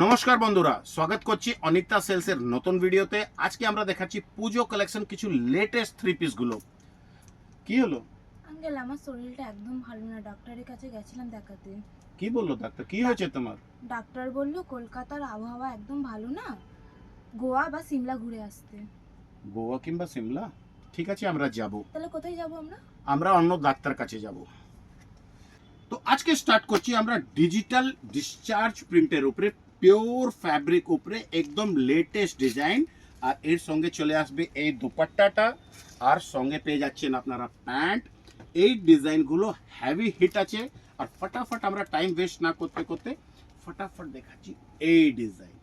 নমস্কার বন্ধুরা, স্বাগত করছি অনিতা সেলসের নতুন ভিডিওতে। আজকে আমরা দেখাচ্ছি পুজো কালেকশন কিছু লেটেস্ট থ্রি পিস গুলো। কি হলো আঙ্কেল, আমার শরীরটা একদম ভালো না। ডাক্তারের কাছে গেছিলাম দেখাতে। কি বললো ডাক্তার? কি হয়েছে তোমার? ডাক্তার বলল কলকাতার আবহাওয়া একদম ভালো না, গোয়া বা সিমলা ঘুরে আসতে। গোয়া কিংবা সিমলা? ঠিক আছে, আমরা যাব। তাহলে কোথায় যাব আমরা? আমরা অন্য ডাক্তার কাছে যাব। তো আজকে স্টার্ট করছি আমরা ডিজিটাল ডিসচার্জ প্রিন্টের উপরে, পিওর ফ্যাব্রিক উপরে, একদম লেটেস্ট ডিজাইন। আর এর সঙ্গে চলে আসবে এই দুপাট্টাটা, আর সঙ্গে পেয়ে যাচ্ছেন আপনারা প্যান্ট। এই ডিজাইনগুলো হেভি হিট আছে। আর ফটাফট আমরা টাইম ওয়েস্ট না করতে করতে ফটাফট দেখাচ্ছি এই ডিজাইন।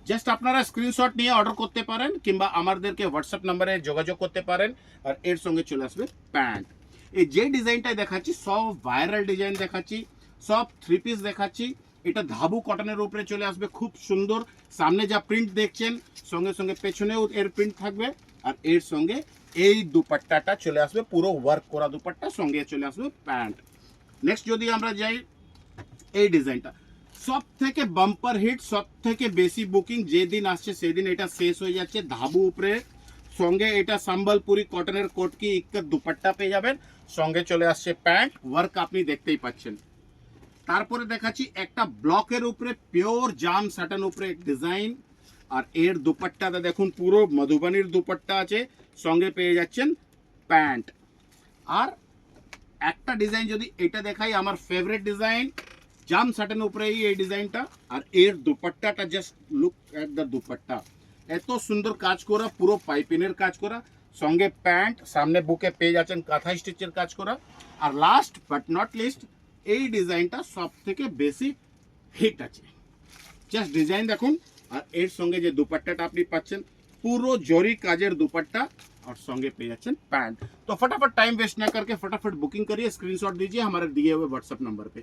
জাস্ট আপনারা স্ক্রিনশট নিয়ে অর্ডার করতে পারেন কিংবা আমাদেরকে হোয়াটসঅ্যাপ নাম্বারে যোগাযোগ করতে পারেন। আর এর সঙ্গে চলে আসবে প্যান্ট। এই যে ডিজাইনটাই দেখাচ্ছি সব ভাইরাল ডিজাইন দেখাচ্ছি, সব থ্রি পিস দেখাচ্ছি। এটা ধাবু কটনের উপরে চলে আসবে, খুব সুন্দর। সামনে যা প্রিন্ট দেখছেন সঙ্গে সঙ্গে পেছনেও এর প্রিন্ট থাকবে। আর এর সঙ্গে এই দুপাট্টাটা চলে আসবে, পুরো ওয়ার্ক করা দুপাট্টা, সঙ্গে চলে আসবে প্যান্ট। নেক্সট যদি আমরা যাই, এই ডিজাইনটা সব থেকে বাম্পার হিট, সব থেকে বেশি বুকিং যেদিন আসছে সেদিন এটা শেষ হয়ে যাচ্ছে। ধাবু উপরে সঙ্গে এটা সম্বলপুরি কটনের কোটকি ইক্কত দুপাট্টা পেয়ে যাবেন, সঙ্গে চলে আসছে প্যান্ট। ওয়ার্ক আপনি দেখতেই পাচ্ছেন। তারপরে দেখাচ্ছি একটা ব্লকের উপরে পিওর জাম সাটন উপরে ডিজাইন। আর এর দুপাট্টাটা দেখুন, পুরো মধুবানির দুপাট্টা আছে, সঙ্গে পেয়ে যাচ্ছেন প্যান্ট। আর একটা ডিজাইন যদি এটা দেখাই, আমার ফেভারিট ডিজাইন, জাম সাটেন উপরেই এই ডিজাইনটা। আর এর দুপাট্টাটা just look at the dupatta, এত সুন্দর কাজ করা, পুরো পাইপিনের কাজ করা, সঙ্গে প্যান্ট, সামনে বুকে পেয়ে যাচ্ছেন কাঁথা স্টিচের কাজ করা। আর লাস্ট বাট নট লিস্ট, এই ডিজাইনটা সব থেকে বেশি হিট আছে। জাস্ট ডিজাইন দেখুন। আর এর সঙ্গে যে দুপাট্টাটা আপনি পাচ্ছেন, পুরো জরি काजर दुपट्टा, और संगे पे जाচ্ছেন पैंट। तो फटाफट टाइम वेस्ट ना करके फटाफट बुकिंग करिए, स्क्रीनशॉट दीजिए हमारे दिए हुए व्हाट्सएप नंबर पे।